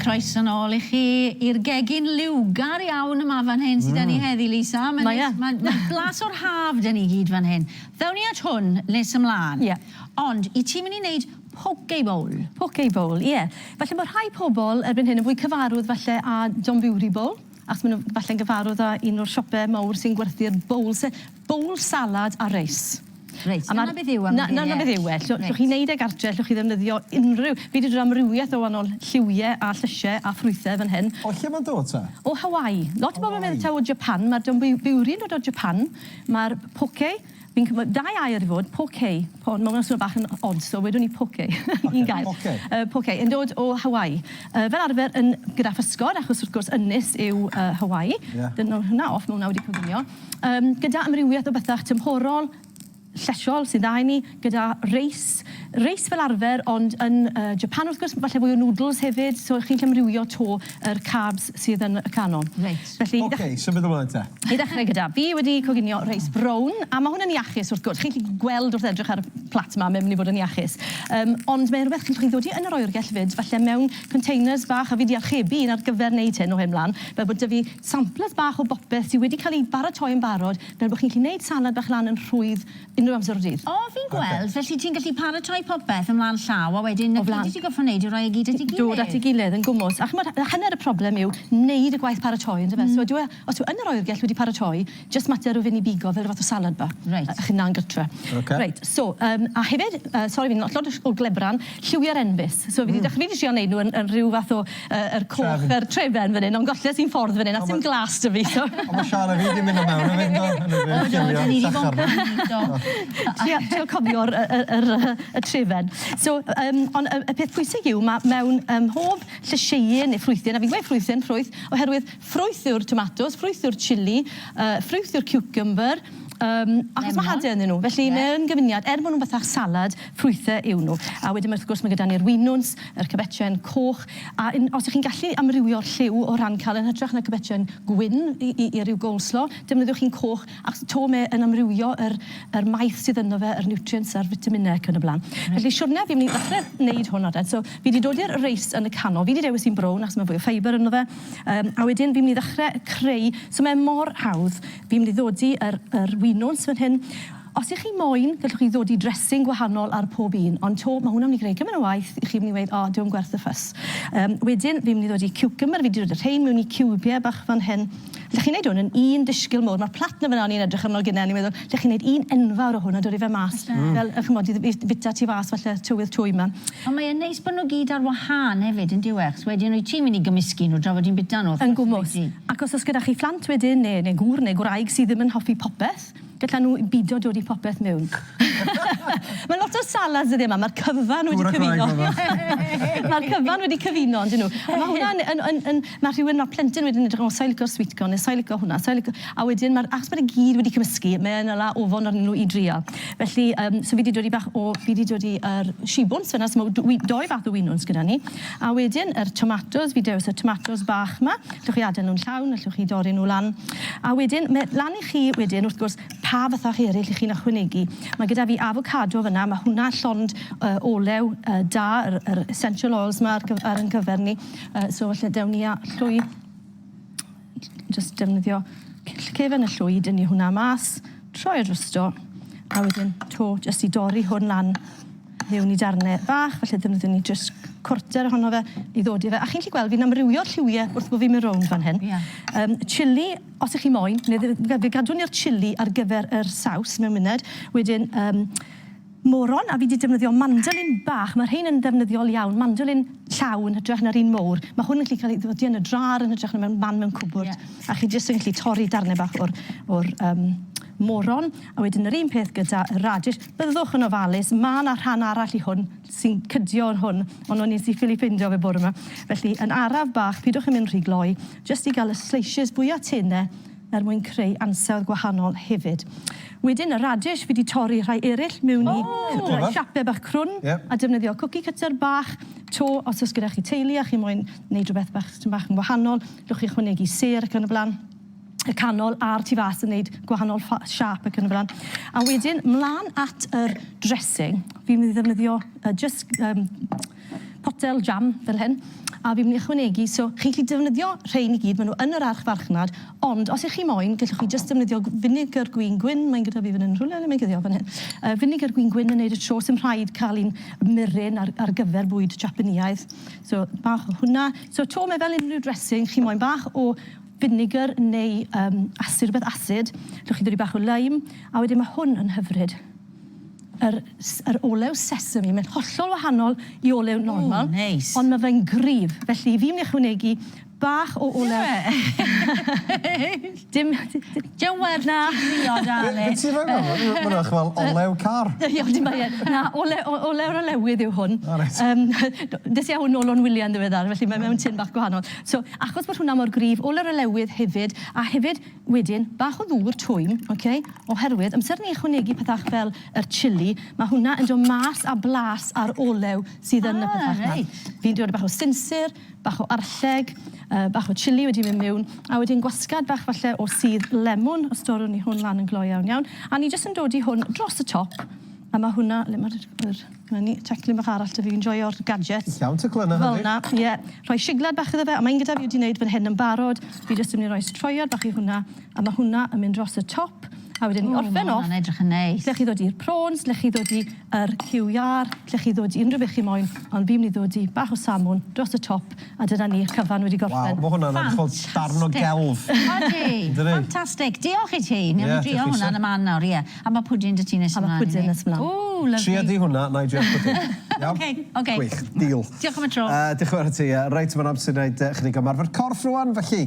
Croeso nôl I chi i'r gegin liwgar iawn yma fan hyn sydd ni heddi, Lisa. Mae blas o'r haf dyn ni gyd fan hyn. Ddawn ni at hwn les ymlaen. Ond, I ti mynd I wneud poke bowl? Poke bowl, ie. Falle mae rhai pobl erbyn hyn yn fwy cyfarwydd falle a donbwri bowl. Ac maen nhw falle'n gyfarwydd â un o'r siopau mawr sy'n gwerthu'r bowl salad a reis. Reit, yna beth yw am Na beth yw e. Llwch chi wneud e gartre, llwch chi ddefnyddio unrhyw... Fi wedi dod amrywiaeth o wahanol lliwiau a llysiau a ffrwythau fan hyn. O lle mae'n dod ta? O Hawaii. Lot o bobl yn meddwl ta o Japan. Mae'r donbwri'n dod o Japan. Mae'r poke. Fi'n cymryd dau air I fod, poke. Mae hwnna'n swnio bach yn odd, so wedwn ni poke. Un gair. Poke. Yn dod o Hawaii. Fel arfer yn gyda ffysgod, achos wrth gwrs ynys yw Hawaii. Dyna hwnna off, mae hwnna wedi coginio. Gyda amrywiaeth o bethau tymhorol, llesiol sy'n dda I ni, gyda reis. Reis fel arfer, ond yn Japan wrth gwrs, falle fwy o noodles hefyd, so chi'n llamrywio to yr carbs sydd yn y canon. Oce, symud ymlaen te. I ddechrau gyda, fi wedi coginio reis brown, a mae hwn yn iachus wrth gwrs. Chi'n gallu gweld wrth edrych ar y plat yma, mae'n mynd I fod yn iachus. Ond mae'n rhywbeth chi'n ddod I yn yr oergell fyd, falle mewn containers bach, a fi wedi archebu un ar gyfer wneud hyn o hyn mlaen, fel bod 'da fi samplers bach o bopeth sydd wedi cael ei baratoi yn barod, fel bod chi'n gallu gwneud salad bach lan yn rhwydd unrhyw amser o dydd. O, fi'n gweld, felly ti'n gallu paratoi popeth ymlaen llaw, a wedyn pryd ti'n goffo wneud I roi gyd at ei gilydd? Dod at ei gilydd yn gwmws. Ac hanner y problem yw wneud y gwaith paratoi, ynddo fe? So os yw yn yr oergell wedi paratoi, just mater o fynd I bigo fel fath o salad ba. A chi'n na'n gytre. Reit, so, a hefyd, sori fi'n lot o glebran, lliwiau'r enfus. So fi wedi trio wneud nhw yn rhyw fath o coch, yr trefen fan hyn, ond golled sy'n ffordd fan hyn, a sy'n glas dy fi. Ond mae Siara fi wedi mynd Trio cofio'r trefen. So, ond y peth pwysig yw, mewn mhob llysieuyn neu ffrwythyn, a fi'n gweud ffrwyth, oherwydd ffrwyth yw'r tomatos, ffrwyth yw'r chili, ffrwyth yw'r cucumber, achos mae hadau yn nhw. Felly, mewn gyfuniad, maen nhw'n bethach salad, ffrwythau yw nhw. A wedyn, wrth gwrs, mae gyda ni'r winwns, yr cybetchen coch, a os ych chi'n gallu amrywio'r lliw o ran cael yn hytrach na cybetchen gwyn I ryw golslo, defnyddiwch chi'n coch, ac to me yn amrywio yr maith sydd yno fe, yr nutrients a'r vitaminau ac yn y blaen. Felly, siwrna, fi wedi dechrau wneud hwn ar so fi wedi dod i'r reis yn y canol. Fi wedi dewis i'n brown, achos mae fwy o ffeibr yno fe. A wedyn, fi wedi dechrau creu, so mae mor hawdd, fi wedi ddod i'r winwns fan hyn. Os ych chi moyn, gallwch chi ddod I dressing gwahanol ar pob un, ond mae hwnna'n mynd I greu cymaint o waith, I chi mynd I weid, dwi'n gwerth y ffys. Wedyn, fi'n mynd I ddod I cucumber, fi wedi dod i'r rhain mewn I ciwbiau bach fan hyn. Lle chi'n neud hwn yn un disgil môr, mae'r plat na fyna ni'n edrych arno gyda ni'n meddwl, lle chi'n neud un enfawr o hwn a dod I fe mas. Fel, chymod, I fita ti fas, falle tywydd twy yma. Ond mae'n neis bod nhw gyd ar wahân hefyd, yn diwech. Wedyn nhw ti'n mynd I gymysgu nhw, drafod i'n bita nhw. Yn gwmws. Ac os gyda chi phlant wedyn, neu gŵr, neu gwraig sydd ddim yn hoffi popeth, galla nhw bido dod I popeth mewn. Mae lot o salads ydy yma, mae'r cyfan wedi cyfuno. Mae'r cyfan wedi cyfuno, ydyn nhw. A mae hwnna'n, mae rhywun, mae'r plentyn wedyn edrych o sa'i lico'r sweet corn, neu sa'i lico hwnna, a wedyn achos mae'r gyd wedi cymysgu, mae'n yla ofon arnyn nhw I drio. Felly, so fi wedi dod i'r shibwns fyna, so mae doi fath o winwns gyda ni. A wedyn, yr tomatos, fi dewis y tomatos bach yma, llwch chi adael nhw'n llawn, llwch chi dorri nhw lan. A wedyn, lan I chi wedyn, wrth gwrs, pa fathach eraill I chi'n ychwanegu. Mae gyda fi avocado fyna, mae hwnna llond olew da, yr essential oils yma ar yn gyfer ni. So falle dewn ni a llwy, just defnyddio cefn y llwy, dyn ni hwnna mas, troi o drosto, a wedyn to, just I dorri hwn lan, ddewn ni darnau bach, falle defnyddio ni just cwrter ohono fe I ddod I fe. A chi'n gallu gweld fi'n amrywio'r lliwiau wrth bod fi'n mynd rownd fan hyn. Chili, os ych chi moyn, fe gadw ni'r chili ar gyfer yr saws mewn muned. Wedyn, moron, a fi wedi defnyddio mandolin bach. Mae'r rhain yn defnyddiol iawn. Mandolin llawn, hydrach na'r un môr. Mae hwn yn gallu cael ei ddodi yn y drar, yn hydrach na mewn cwbwrt. A chi jyst yn gallu torri darnau bach o'r moron, a wedyn yr un peth gyda y radish. Byddwch yn ofalus, mae yna rhan arall I hwn sy'n cydio yn hwn, ond o'n nes I Filipindio fe bore yma. Felly, yn araf bach, pidwch yn mynd rhy gloi, just I gael y sleisius fwyaf tenau mwyn creu ansawdd gwahanol hefyd. Wedyn, y radish, fi wedi torri rhai eraill mewn I siapau bach crwn, a defnyddio cookie cutter bach, to, os oes gyda chi teulu a chi moyn wneud rhywbeth bach yn wahanol, llwch chi chwanegu ser ac yn y blaen. Y canol a'r tu fas yn gwneud gwahanol siap ac yn y blaen. A wedyn, mlaen at yr dressing, fi'n mynd I ddefnyddio just potel jam fel hyn. a fi'n mynd i ychwanegu, so chi'n gallu defnyddio rhain i gyd, maen nhw yn yr arch farchnad, ond os ych chi moyn, gallwch chi just defnyddio vinegar gwyn gwyn, mae'n gyda fi fan hyn rhywle, mae'n gyda fan hyn. Vinegar gwyn gwyn yn neud y tro, sy'n rhaid cael un myryn ar gyfer bwyd Japaneaidd. So, bach o hwnna. So, to mae fel unrhyw dressing, chi moyn bach o vinegar neu asid, rhywbeth asid, llwch chi ddod i bach o lime, a wedyn mae hwn yn hyfryd. Yr olew sesame, mae'n hollol wahanol i olew normal, ond mae fe'n gryf. Felly, fi'n mynd i ychwanegu bach o olew... Dim werth na. Beth sy'n rhaid nhw? Mae'n eich fel olew car. Ie, dim mae na, olew'r olewydd yw hwn. Des i a hwn nôl o'n wyliau'n ddiweddar, felly mae mewn tin bach gwahanol. So, achos bod hwnna mor gryf, olew'r olewydd hefyd, a hefyd wedyn, bach o ddŵr twym, oherwydd, amser ni ychwanegu pethach fel yr chili, mae hwnna yn dod mas a blas ar olew sydd yn y pethach na. Fi'n dod bach o sinsir, bach o arlleg, bach o chili wedi mynd mewn, a wedyn gwasgad bach falle o sydd lemon, os dorwn ni hwn lan yn glo iawn iawn, a ni jyst yn dod i hwn dros y top, a mae hwnna, le mae'r ni teclyn bach arall, fi'n joio'r gadget. Iawn teclyn yna, fel na, ie. Rhoi siglad bach iddo fe, a mae'n gyda fi wedi gwneud fan hyn yn barod, fi jyst yn mynd i roi stroiad bach i hwnna, a mae hwnna yn mynd dros y top, a wedyn ni orffen off. Mae'n edrych yn neis. Lle chi ddod i'r prawns, lle chi ddod i'r cywiar, lle chi ddod i unrhyw beth chi moyn, ond fi'n mynd i ddod i bach o salmon dros y top, a dyna ni'r cyfan wedi gorffen. Waw, mae hwnna'n edrych darn o gelf. Odi, ffantastig. Diolch i ti. Ni'n mynd drio hwnna yn y man nawr, ie. A mae pwdyn dy ti nes ymlaen. A mae pwdyn nes ymlaen. Ww, lyflu. Tria di hwnna, na i drio pwdyn. Iawn? Oce. Gwych, deal. Diolch am y tro. Diolch yn fawr ti. Reit, mae'n amser i wneud chydig ymarfer corff rwan, felly